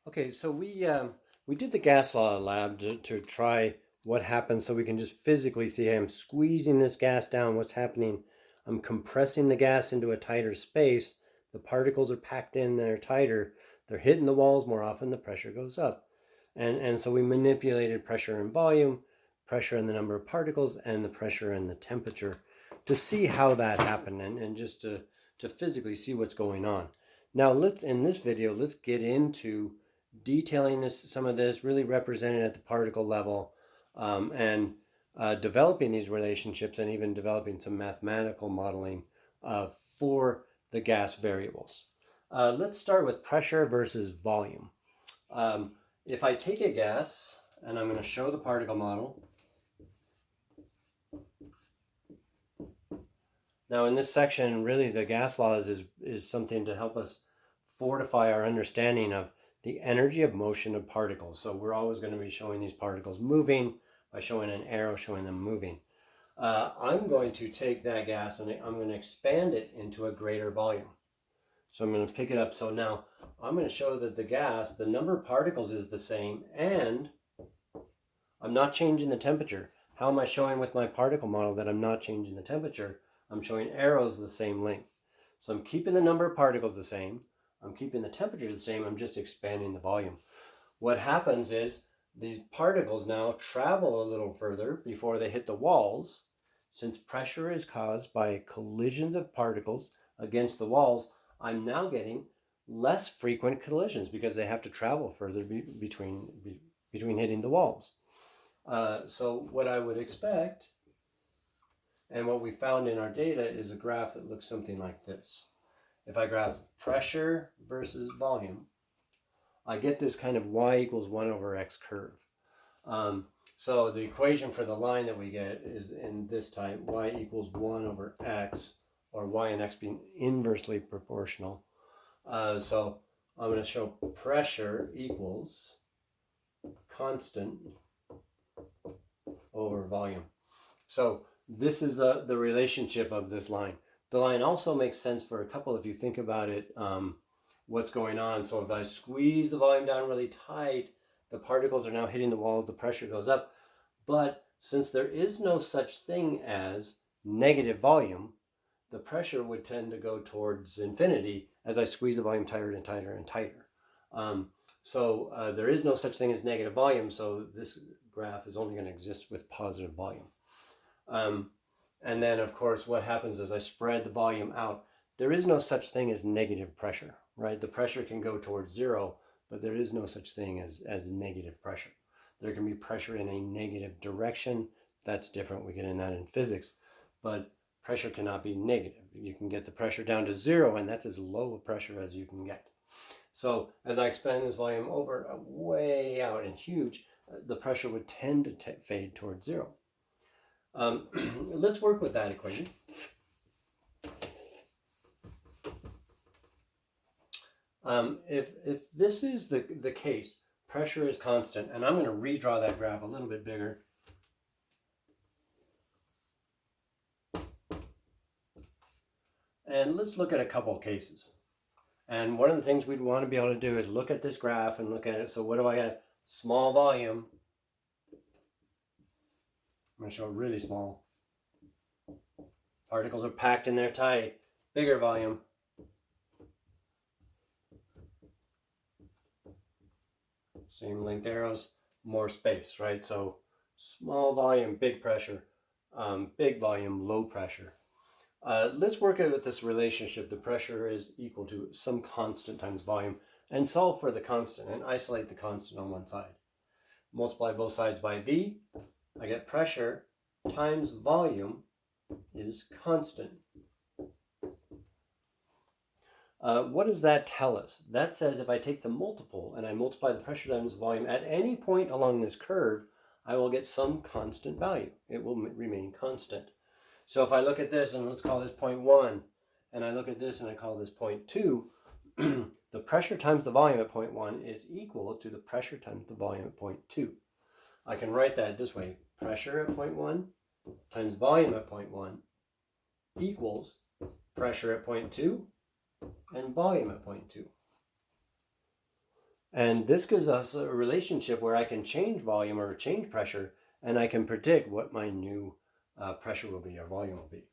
Okay, so we did the gas law lab to try what happens so we can just physically see. Hey, I'm squeezing this gas down. What's happening? I'm compressing the gas into a tighter space. The particles are packed in, they're tighter. They're hitting the walls more often, the pressure goes up. And so we manipulated pressure and volume, pressure and the number of particles, and the pressure and the temperature to see how that happened and just to physically see what's going on. Now in this video, let's get into detailing some of this, really represented at the particle level, and developing these relationships and even developing some mathematical modeling for the gas variables. Let's start with pressure versus volume. Um, if I take a gas, and I'm going to show the particle model. Now in this section, really the gas laws is something to help us fortify our understanding of the energy of motion of particles. So we're always going to be showing these particles moving by showing an arrow showing them moving. I'm going to take that gas and I'm going to expand it into a greater volume. So I'm going to pick it up. So now I'm going to show that the gas, the number of particles is the same, and I'm not changing the temperature. How am I showing with my particle model that I'm not changing the temperature? I'm showing arrows the same length. So I'm keeping the number of particles the same. I'm keeping the temperature the same. I'm just expanding the volume. What happens is these particles now travel a little further before they hit the walls. Since pressure is caused by collisions of particles against the walls, I'm now getting less frequent collisions because they have to travel further between hitting the walls. So what I would expect, and what we found in our data, is a graph that looks something like this. If I graph pressure versus volume, I get this kind of y equals 1 over x curve. So the equation for the line that we get is in this type, y equals 1 over x, or y and x being inversely proportional. So I'm going to show pressure equals constant over volume. So this is the relationship of this line. The line also makes sense for a couple, if you think about it, what's going on. So if I squeeze the volume down really tight, the particles are now hitting the walls, the pressure goes up. But since there is no such thing as negative volume, the pressure would tend to go towards infinity as I squeeze the volume tighter and tighter and tighter. So there is no such thing as negative volume, so this graph is only going to exist with positive volume. And then, of course, what happens is I spread the volume out. There is no such thing as negative pressure, right? The pressure can go towards zero, but there is no such thing as negative pressure. There can be pressure in a negative direction. That's different. We get in that in physics. But pressure cannot be negative. You can get the pressure down to zero, and that's as low a pressure as you can get. So as I expand this volume over way out and huge, the pressure would tend to fade towards zero. Let's work with that equation. If this is the case, pressure is constant, and I'm going to redraw that graph a little bit bigger. And let's look at a couple of cases. And one of the things we'd want to be able to do is look at this graph and look at it. So what do I get? Small volume. I'm going to show really small. Particles are packed in there tight. Bigger volume. Same length arrows, more space, right? So small volume, big pressure. Big volume, low pressure. Let's work out with this relationship. The pressure is equal to some constant times volume, and solve for the constant and isolate the constant on one side. Multiply both sides by V. I get pressure times volume is constant. What does that tell us? That says if I take the multiple and I multiply the pressure times volume at any point along this curve, I will get some constant value. It will remain constant. So if I look at this, and let's call this point 1, and I look at this and I call this point 2, the pressure times the volume at point 1 is equal to the pressure times the volume at point 2. I can write that this way. Pressure at point 1 times volume at point 1 equals pressure at point 2 and volume at point 2. And this gives us a relationship where I can change volume or change pressure, and I can predict what my new pressure will be or volume will be.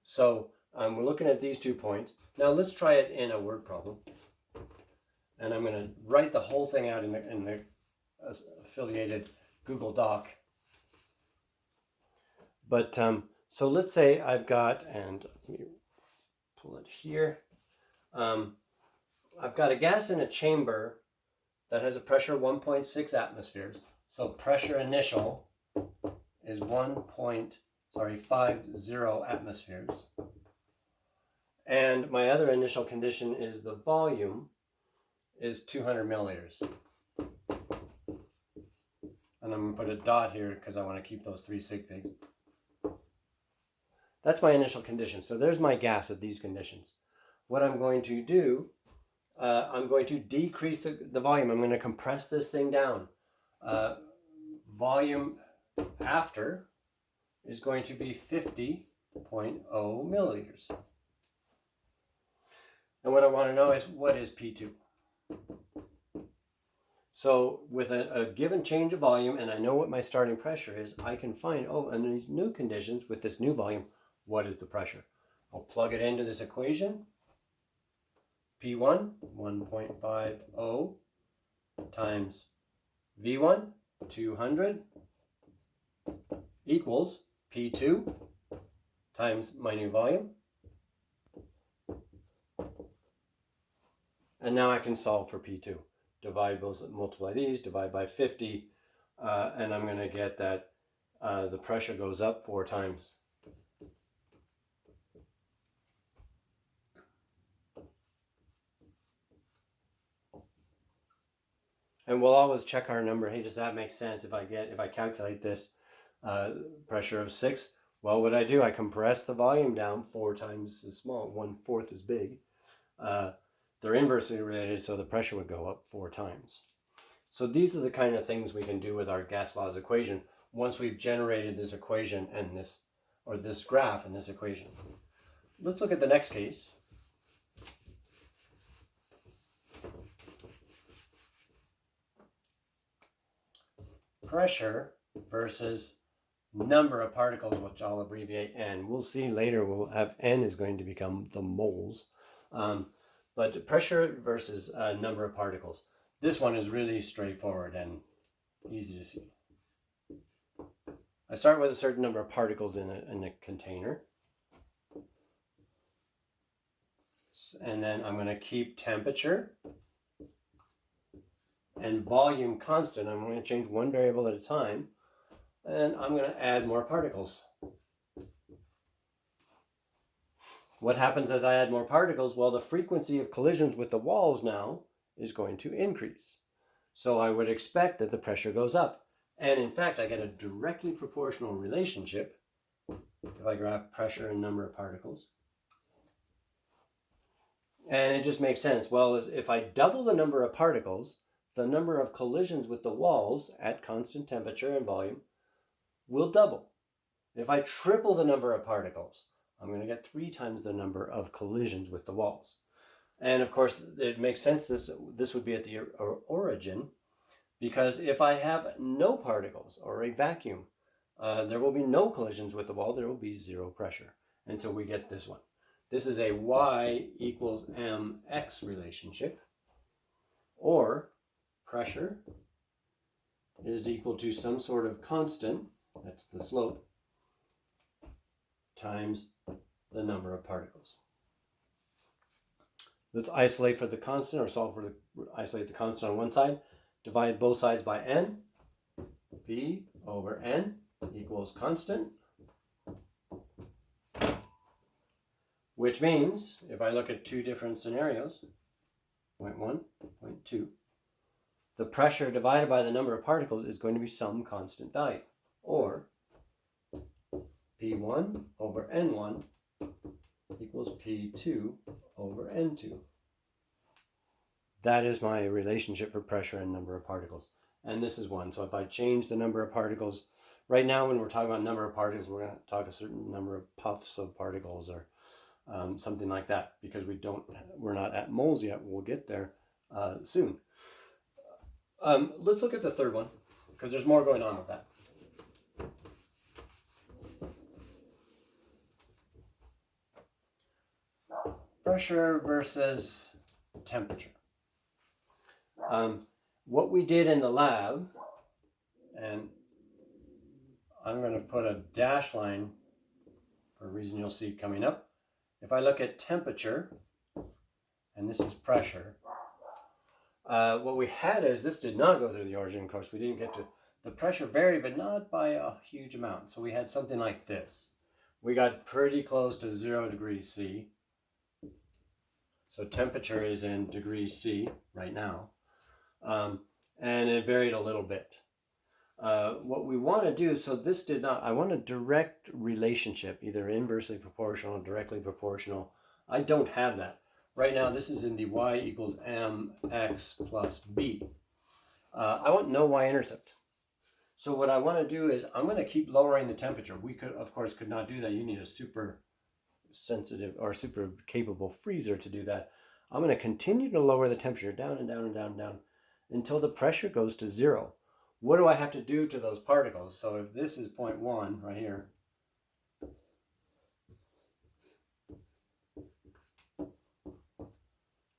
So we're looking at these 2 points. Now let's try it in a word problem. And I'm going to write the whole thing out in the affiliated Google Doc. But so let's say I've got, and let me pull it here. I've got a gas in a chamber that has a pressure of 1.6 atmospheres. So pressure initial is 1.50 atmospheres. And my other initial condition is the volume is 200 milliliters. And I'm going to put a dot here because I want to keep those 3 sig figs. That's my initial condition. So there's my gas at these conditions. What I'm going to do, I'm going to decrease the volume. I'm going to compress this thing down. Volume after is going to be 50.0 milliliters. And what I want to know is, what is P2? So with a given change of volume, and I know what my starting pressure is, I can find, under these new conditions with this new volume, what is the pressure? I'll plug it into this equation. P1, 1.50 times V1, 200, equals P2 times my new volume. And now I can solve for P2. Multiply these, divide by 50, and I'm going to get that the pressure goes up 4 times. And we'll always check our number. Hey, does that make sense? If I calculate this pressure of 6, well, what I do, I compress the volume down 4 times as small, 1/4 as big. They're inversely related, so the pressure would go up 4 times. So these are the kind of things we can do with our gas laws equation once we've generated this equation and this graph and this equation. Let's look at the next case. Pressure versus number of particles, which I'll abbreviate N. We'll see later we'll have N is going to become the moles. But pressure versus number of particles. This one is really straightforward and easy to see. I start with a certain number of particles in a container. And then I'm going to keep temperature and volume constant. I'm going to change one variable at a time. And I'm going to add more particles. What happens as I add more particles? Well, the frequency of collisions with the walls now is going to increase. So I would expect that the pressure goes up. And in fact, I get a directly proportional relationship if I graph pressure and number of particles. And it just makes sense. Well, if I double the number of particles, the number of collisions with the walls at constant temperature and volume will double. If I triple the number of particles, I'm going to get 3 times the number of collisions with the walls. And of course, it makes sense this would be at the origin, because if I have no particles or a vacuum, there will be no collisions with the wall. There will be 0 pressure. And so we get this one. This is a Y equals mx relationship, or pressure is equal to some sort of constant, that's the slope, times the number of particles. Let's isolate for the constant, or solve for isolate the constant on one side. Divide both sides by n. V over n equals constant. Which means, if I look at 2 different scenarios, 0.1, 0.2, the pressure divided by the number of particles is going to be some constant value, or P1 over N1 equals P2 over N2. That is my relationship for pressure and number of particles. And this is one. So if I change the number of particles, right now when we're talking about number of particles, we're going to talk a certain number of puffs of particles or something like that, because we're not at moles yet. We'll get there soon. Let's look at the third one, because there's more going on with that. Pressure versus temperature. What we did in the lab, and I'm going to put a dash line for a reason you'll see coming up. If I look at temperature, and this is pressure, what we had is this did not go through the origin. Of course, we didn't get to the pressure varied, but not by a huge amount. So we had something like this. We got pretty close to 0 degrees C. So temperature is in degrees C right now. And it varied a little bit. What we want to do, so this did not, I want a direct relationship, either inversely proportional or directly proportional. I don't have that. Right now, this is in the y equals mx plus b. I want no y-intercept. So what I want to do is I'm going to keep lowering the temperature. We could, of course, could not do that. You need a super sensitive or super capable freezer to do that. I'm going to continue to lower the temperature down and down and down and down until the pressure goes to 0. What do I have to do to those particles? So if this is 0.1 right here,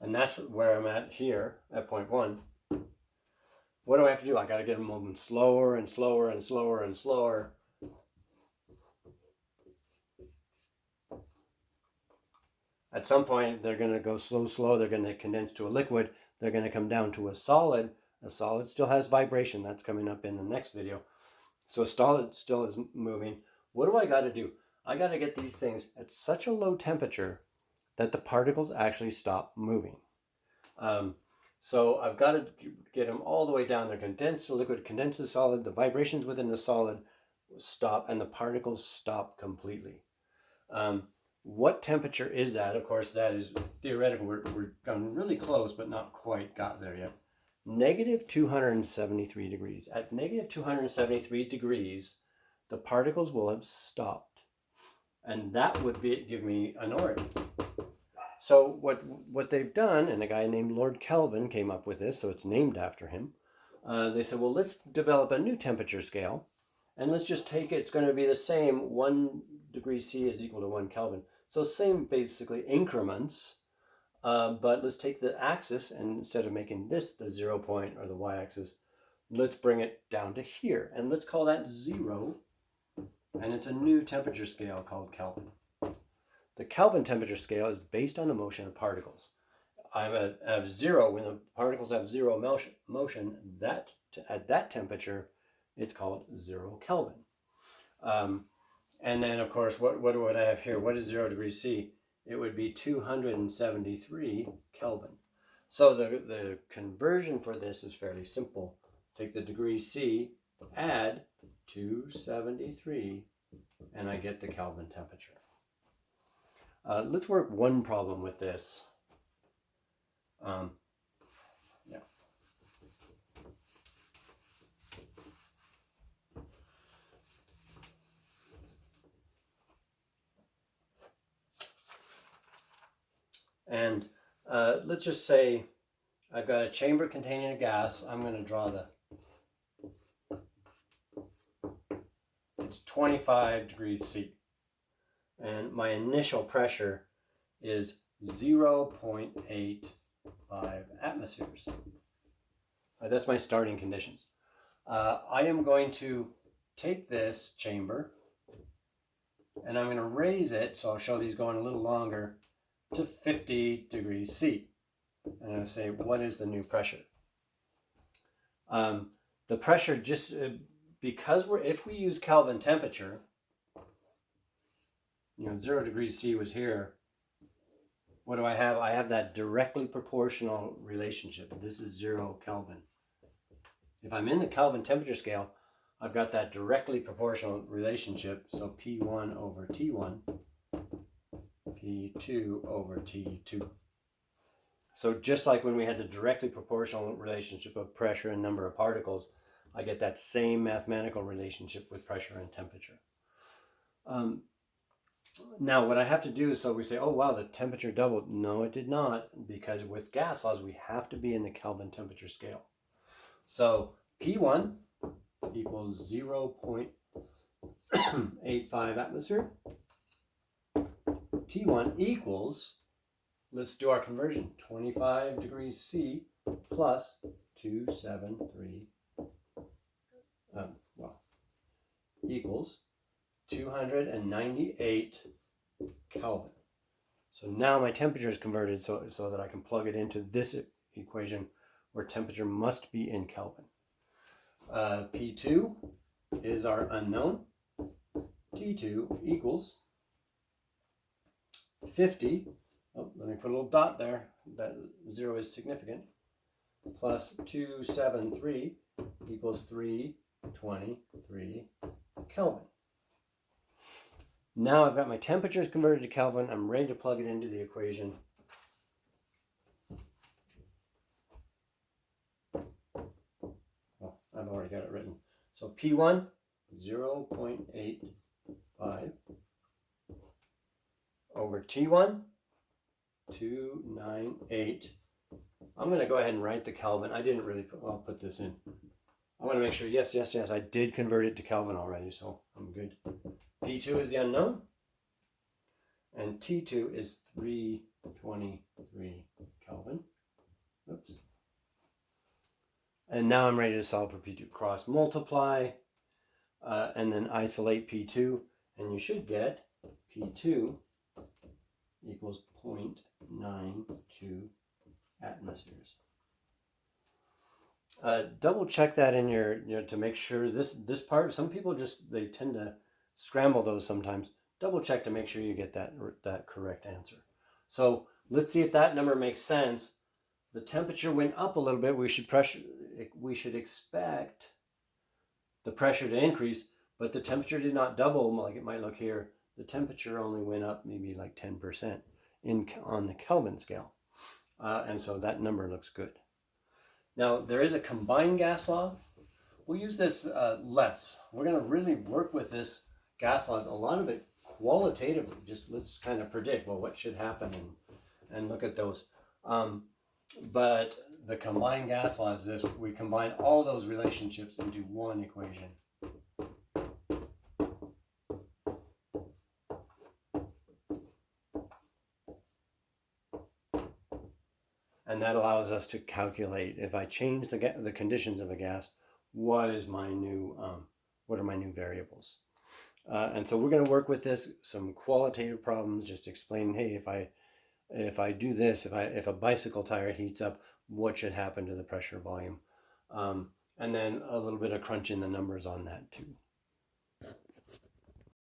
and that's where I'm at here at 0.1, what do I have to do? I got to get them moving slower and slower and slower and slower. At some point, they're going to go slow. They're going to condense to a liquid. They're going to come down to a solid. A solid still has vibration. That's coming up in the next video. So a solid still is moving. What do I got to do? I got to get these things at such a low temperature that the particles actually stop moving. So I've got to get them all the way down. They're condensed to liquid, condensed to solid. The vibrations within the solid stop, and the particles stop completely. What temperature is that? Of course, that is theoretical. We're gotten really close, but not quite got there yet. Negative 273 degrees. At negative 273 degrees, the particles will have stopped. And that would give me an origin. So what they've done, and a guy named Lord Kelvin came up with this, so it's named after him. They said, well, let's develop a new temperature scale, and let's just take it. It's going to be the same. 1 degree C is equal to 1 Kelvin. So same basically increments, but let's take the axis, and instead of making this the 0 point or the y-axis, let's bring it down to here, and let's call that 0, and it's a new temperature scale called Kelvin. The Kelvin temperature scale is based on the motion of particles. I'm at 0, when the particles have 0 motion, at that temperature, it's called 0 Kelvin. And then, of course, what would I have here? What is 0 degrees C? It would be 273 Kelvin. So the conversion for this is fairly simple. Take the degrees C, add 273, and I get the Kelvin temperature. Let's work one problem with this. Yeah. And let's just say I've got a chamber containing a gas. I'm going to draw it's 25 degrees C. And my initial pressure is 0.85 atmospheres. That's my starting conditions. I am going to take this chamber and I'm going to raise it, so I'll show these going a little longer, to 50 degrees C. And I'm going to say, what is the new pressure? The pressure, just because if we use Kelvin temperature, 0 degrees C was here. What do I have? I have that directly proportional relationship. This is 0 Kelvin. If I'm in the Kelvin temperature scale, I've got that directly proportional relationship. So P1 over T1, P2 over T2. So just like when we had the directly proportional relationship of pressure and number of particles, I get that same mathematical relationship with pressure and temperature. Now, what I have to do is, so we say, oh, wow, the temperature doubled. No, it did not, because with gas laws, we have to be in the Kelvin temperature scale. So P1 equals 0.85 atmosphere. T1 equals, let's do our conversion, 25 degrees C plus 273, equals 298 Kelvin. So now my temperature is converted so that I can plug it into this equation where temperature must be in Kelvin. P2 is our unknown. T2 equals 50, let me put a little dot there, that 0 is significant, plus 273 equals 323 Kelvin. Now I've got my temperatures converted to Kelvin. I'm ready to plug it into the equation. Well, I've already got it written. So P1, 0.85 over T1, 298. I'm going to go ahead and write the Kelvin. I didn't really put this in. I want to make sure, yes, I did convert it to Kelvin already, so I'm good. P2 is the unknown, and T2 is 323 Kelvin. Oops. And now I'm ready to solve for P2. Cross multiply, and then isolate P2, and you should get P2 equals 0.92 atmospheres. Double check that in your, to make sure this part, some people they tend to scramble those sometimes. Double check to make sure you get that correct answer. So let's see if that number makes sense. The temperature went up a little bit. We should expect the pressure to increase, but the temperature did not double like it might look here. The temperature only went up maybe like 10% on the Kelvin scale. And so that number looks good. Now, there is a combined gas law. We'll use this less. We're going to really work with this gas laws, a lot of it qualitatively. Just let's kind of predict, well, what should happen and look at those. But the combined gas law is this. We combine all those relationships into one equation. And that allows us to calculate, if I change the conditions of a gas, what are my new variables? And so we're going to work with this, some qualitative problems, just explaining, hey, if I do this, if a bicycle tire heats up, what should happen to the pressure volume? And then a little bit of crunching the numbers on that too.